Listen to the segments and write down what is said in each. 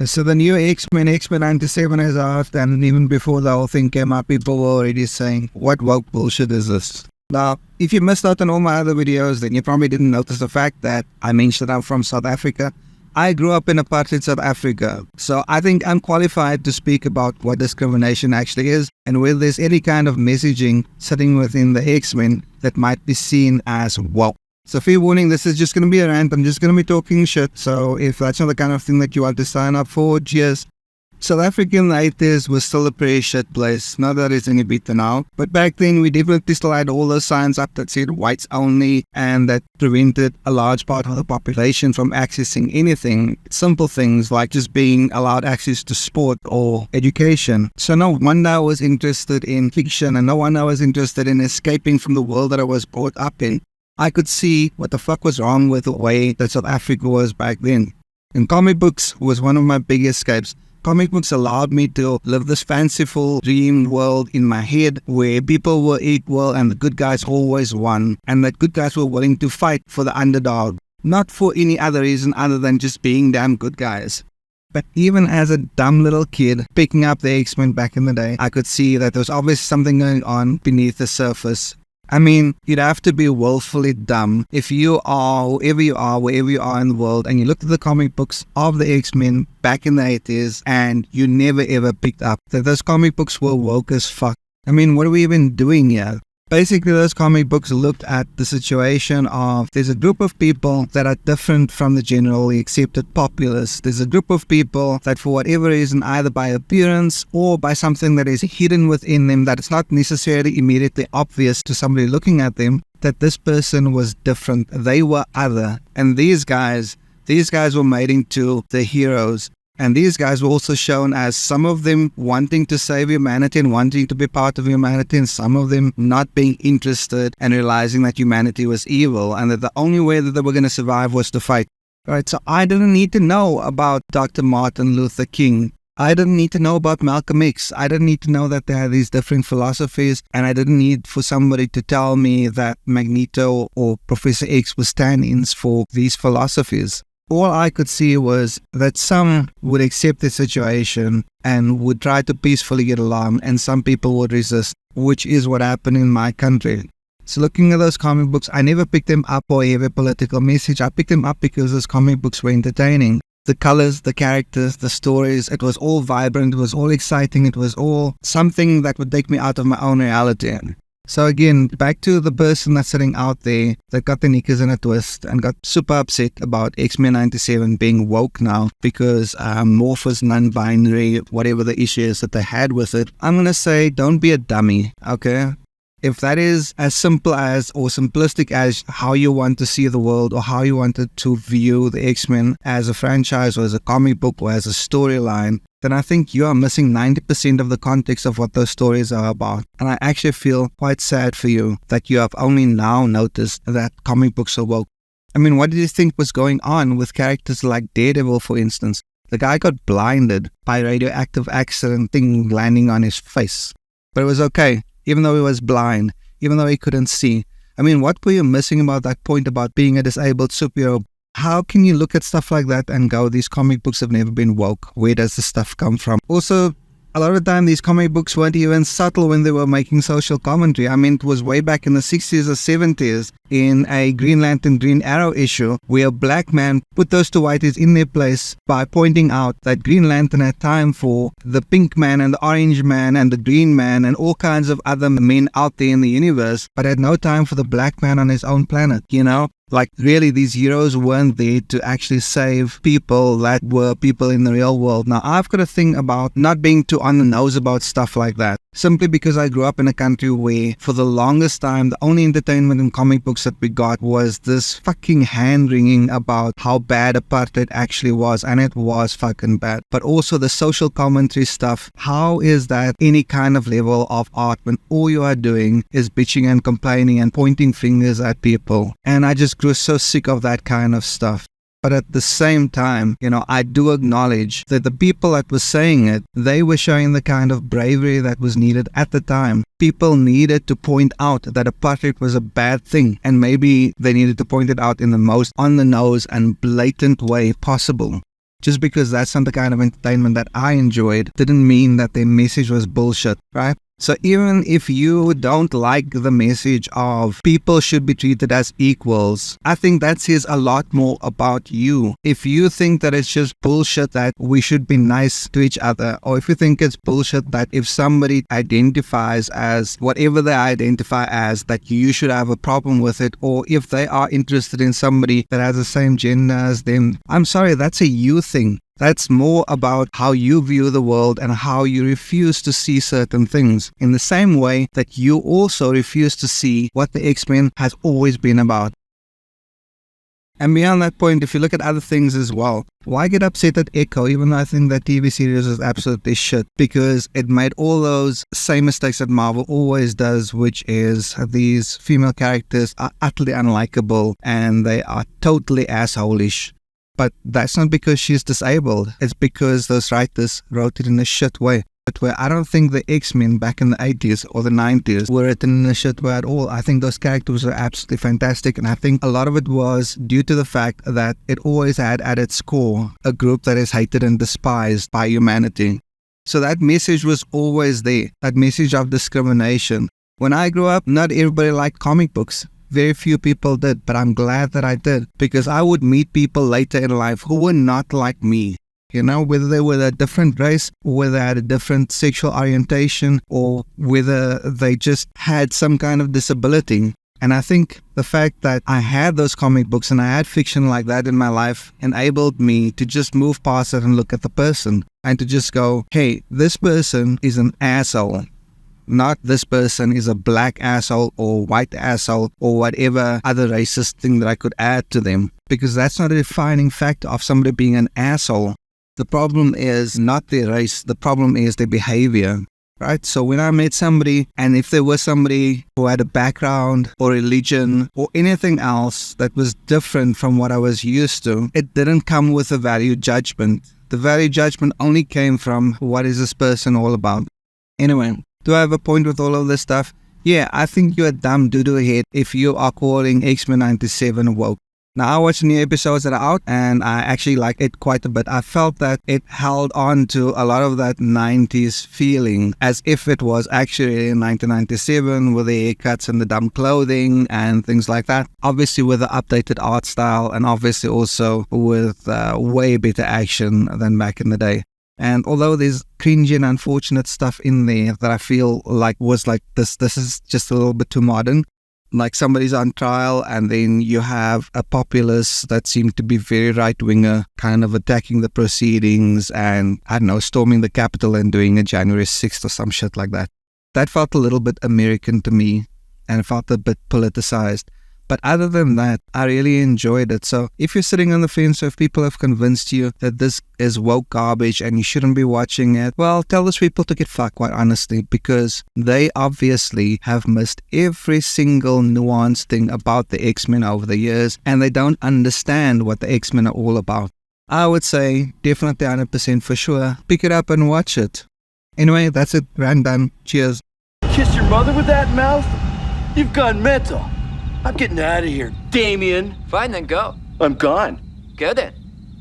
So the new X-Men 97 is out, and even before the whole thing came out, people were already saying, what woke bullshit is this? Now, if you missed out on all my other videos, then you probably didn't notice the fact that I mentioned I'm from South Africa. I grew up in apartheid South Africa, so I think I'm qualified to speak about what discrimination actually is and whether there's any kind of messaging sitting within the X-Men that might be seen as woke. So fair warning, this is just going to be a rant. I'm just going to be talking shit. So if that's not the kind of thing that you want to sign up for, cheers. South Africa in the 80s was still a pretty shit place. Not that it's any better now. But back then, we definitely still had all those signs up that said whites only and that prevented a large part of the population from accessing anything. Simple things like just being allowed access to sport or education. So no wonder I was interested in fiction and no wonder I was interested in escaping from the world that I was brought up in. I could see what the fuck was wrong with the way that South Africa was back then. And comic books was one of my big escapes. Comic books allowed me to live this fanciful dream world in my head where people were equal and the good guys always won, and that good guys were willing to fight for the underdog, not for any other reason other than just being damn good guys. But even as a dumb little kid picking up the X-Men back in the day, I could see that there was obviously something going on beneath the surface. I mean, you'd have to be willfully dumb if you are, wherever you are in the world, and you looked at the comic books of the X-Men back in the 80s and you never ever picked up that those comic books were woke as fuck. I mean, what are we even doing here? Basically, those comic books looked at the situation of there's a group of people that are different from the generally accepted populace. There's a group of people that for whatever reason, either by appearance or by something that is hidden within them, that it's not necessarily immediately obvious to somebody looking at them, that this person was different. They were other. And these guys were made into the heroes. And these guys were also shown as some of them wanting to save humanity and wanting to be part of humanity, and some of them not being interested and realizing that humanity was evil and that the only way that they were going to survive was to fight. Right? So I didn't need to know about Dr. Martin Luther King. I didn't need to know about Malcolm X. I didn't need to know that they had these different philosophies, and I didn't need for somebody to tell me that Magneto or Professor X were stand-ins for these philosophies. All I could see was that some would accept the situation and would try to peacefully get along, and some people would resist, which is what happened in my country. So looking at those comic books, I never picked them up for every political message. I picked them up because those comic books were entertaining. The colors, the characters, the stories, it was all vibrant, it was all exciting, it was all something that would take me out of my own reality. So again, back to the person that's sitting out there that got the knickers in a twist and got super upset about X-Men 97 being woke now because Morph was non-binary, whatever the issue is that they had with it. I'm going to say, don't be a dummy, okay? If that is as simple as or simplistic as how you want to see the world or how you wanted to view the X-Men as a franchise or as a comic book or as a storyline, then I think you are missing 90% of the context of what those stories are about. And I actually feel quite sad for you that you have only now noticed that comic books are woke. I mean, what did you think was going on with characters like Daredevil, for instance? The guy got blinded by a radioactive accident thing landing on his face. But it was okay. Even though he was blind, even though he couldn't see. I mean, what were you missing about that point about being a disabled superhero? How can you look at stuff like that and go, these comic books have never been woke? Where does this stuff come from? Also, a lot of the time, these comic books weren't even subtle when they were making social commentary. I mean, it was way back in the 60s or 70s in a Green Lantern Green Arrow issue where a black man put those two whiteys in their place by pointing out that Green Lantern had time for the pink man and the orange man and the green man and all kinds of other men out there in the universe, but had no time for the black man on his own planet, you know? Like, really, these heroes weren't there to actually save people that were people in the real world. Now, I've got a thing about not being too on the nose about stuff like that, simply because I grew up in a country where, for the longest time, the only entertainment in comic books that we got was this fucking hand-wringing about how bad apartheid actually was, and it was fucking bad. But also the social commentary stuff. How is that any kind of level of art when all you are doing is bitching and complaining and pointing fingers at people? And I just grew so sick of that kind of stuff. But at the same time, I do acknowledge that the people that were saying it, they were showing the kind of bravery that was needed at the time. People needed to point out that apartheid was a bad thing, and maybe they needed to point it out in the most on-the-nose and blatant way possible. just because that's not the kind of entertainment that I enjoyed, didn't mean that their message was bullshit, right? So even if you don't like the message of people should be treated as equals, I think that says a lot more about you. If you think that it's just bullshit that we should be nice to each other, or if you think it's bullshit that if somebody identifies as whatever they identify as, that you should have a problem with it, or if they are interested in somebody that has the same gender as them, I'm sorry, that's a you thing. That's more about how you view the world and how you refuse to see certain things, in the same way that you also refuse to see what the X-Men has always been about. And beyond that point, if you look at other things as well, why get upset at Echo, even though I think that TV series is absolutely shit? Because it made all those same mistakes that Marvel always does, which is these female characters are utterly unlikable and they are totally asshole-ish. But that's not because she's disabled. It's because those writers wrote it in a shit way. But where I don't think the X-Men back in the 80s or the 90s were written in a shit way at all. I think those characters were absolutely fantastic. And I think a lot of it was due to the fact that it always had at its core a group that is hated and despised by humanity. So that message was always there. That message of discrimination. When I grew up, not everybody liked comic books. Very few people did, but I'm glad that I did, because I would meet people later in life who were not like me. You know, whether they were a different race, or whether they had a different sexual orientation, or whether they just had some kind of disability. And I think the fact that I had those comic books and I had fiction like that in my life enabled me to just move past it and look at the person and to just go, hey, this person is an asshole. Not this person is a black asshole or white asshole or whatever other racist thing that I could add to them. Because that's not a defining factor of somebody being an asshole. The problem is not their race, the problem is their behavior. Right? So when I met somebody, and if there was somebody who had a background or religion or anything else that was different from what I was used to, it didn't come with a value judgment. The value judgment only came from what is this person all about. Anyway. Do I have a point with all of this stuff? Yeah, I think you're a dumb doo-doo head if you are calling X-Men 97 woke. Now, I watched the new episodes that are out, and I actually like it quite a bit. I felt that it held on to a lot of that 90s feeling, as if it was actually in 1997 with the haircuts and the dumb clothing and things like that. Obviously with the updated art style, and obviously also with way better action than back in the day. And although there's cringy and unfortunate stuff in there that I feel like was like this is just a little bit too modern. Like somebody's on trial and then you have a populace that seemed to be very right-winger, kind of attacking the proceedings and, I don't know, storming the Capitol and doing a January 6th or some shit like that. That felt a little bit American to me and felt a bit politicized. But other than that, I really enjoyed it. So if you're sitting on the fence, or if people have convinced you that this is woke garbage and you shouldn't be watching it, well, tell those people to get fucked, quite honestly, because they obviously have missed every single nuanced thing about the X-Men over the years, and they don't understand what the X-Men are all about. I would say definitely 100% for sure. Pick it up and watch it. Anyway, that's it. Rant done. Cheers. Kiss your mother with that mouth? You've gone mental. I'm getting out of here, Damien. Fine, then go. I'm gone. Go then.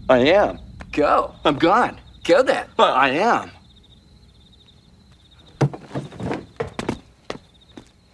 I am. Go. I'm gone. Go then. I am.